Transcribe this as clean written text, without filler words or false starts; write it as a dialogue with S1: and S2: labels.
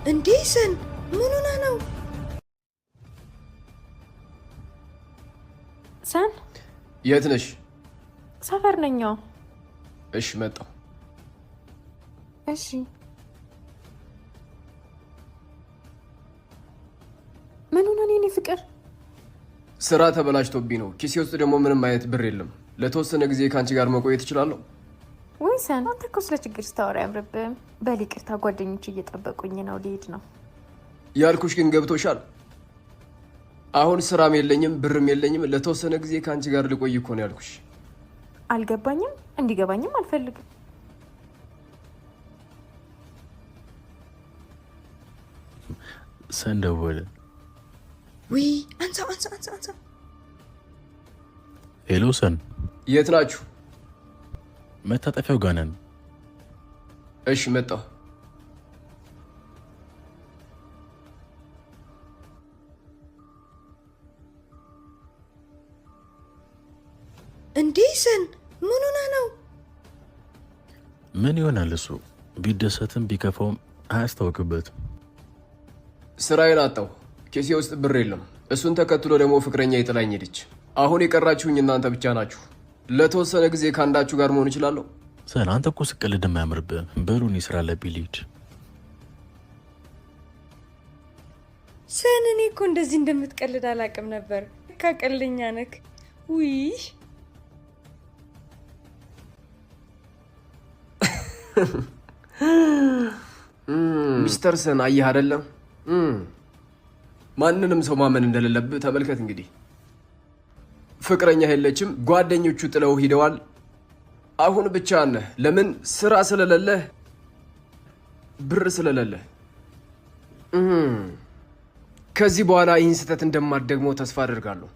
S1: እንዴ ሰን ምን ሆነ ነው?
S2: ሰን
S3: የት ነሽ?
S2: ሰፈር ነኝ።
S3: እሺ መጣሁ።
S2: እሺ ምን ሆነ የኔ ፍቅር?
S3: ስራ ተበላሽቶብኝ ነው። ኪሴ ውስጥ ደግሞ ምንም አይነት ብር የለም። ለተወሰነ ጊዜ ከአንቺ ጋር መቆየት እችላለሁ?
S2: ወይ ሰን አንተ እኮ ስለ ችግር ስታወራ አያምርብህም። በል ይቅርታ፣ ጓደኞች እየጠበቁኝ ነው፣ ልሄድ ነው።
S3: ያልኩሽ ግን ገብቶሻል? አሁን ስራም የለኝም ብርም የለኝም። ለተወሰነ ጊዜ ከአንቺ ጋር ልቆይ እኮ ነው ያልኩሽ።
S2: አልገባኝም፣ እንዲገባኝም አልፈልግም።
S4: ሰን ደወለ።
S1: ውይ አንሳ።
S4: ሄሎ ሰን፣
S3: የት ናችሁ?
S4: መታጠፊያው ጋር ነን።
S3: እሺ መጣሁ።
S1: እንዴ ሰን ምን ሆነ ነው?
S4: ምን ይሆናል እሱ? ቢደሰትም ቢከፋውም አያስታውቅበትም።
S3: ስራዬን አጣሁ። ኪሴ ውስጥ ብር የለም። እሱን ተከትሎ ደግሞ ፍቅረኛ የጥላኝ ሄደች። አሁን የቀራችሁኝ እናንተ ብቻ ናችሁ። ለተወሰነ ጊዜ ከአንዳችሁ ጋር መሆን እችላለሁ?
S4: ሰን አንተ እኮ ስቀልድ የማያምርብህ። በሉን ስራ አለብኝ ልሂድ።
S1: ሰን እኔ እኮ እንደዚህ እንደምትቀልድ አላውቅም ነበር። ካቀልኛ ነክ ውይ
S3: ሚስተር ሰን አየህ አይደለም? ማንንም ሰው ማመን እንደሌለብህ ተመልከት። እንግዲህ ፍቅረኛ የለችም፣ ጓደኞቹ ጥለው ሂደዋል። አሁን ብቻህን ነህ። ለምን? ስራ ስለሌለህ፣ ብር ስለሌለህ። ከዚህ በኋላ ይህን ስህተት እንደማትደግመው ተስፋ አደርጋለሁ።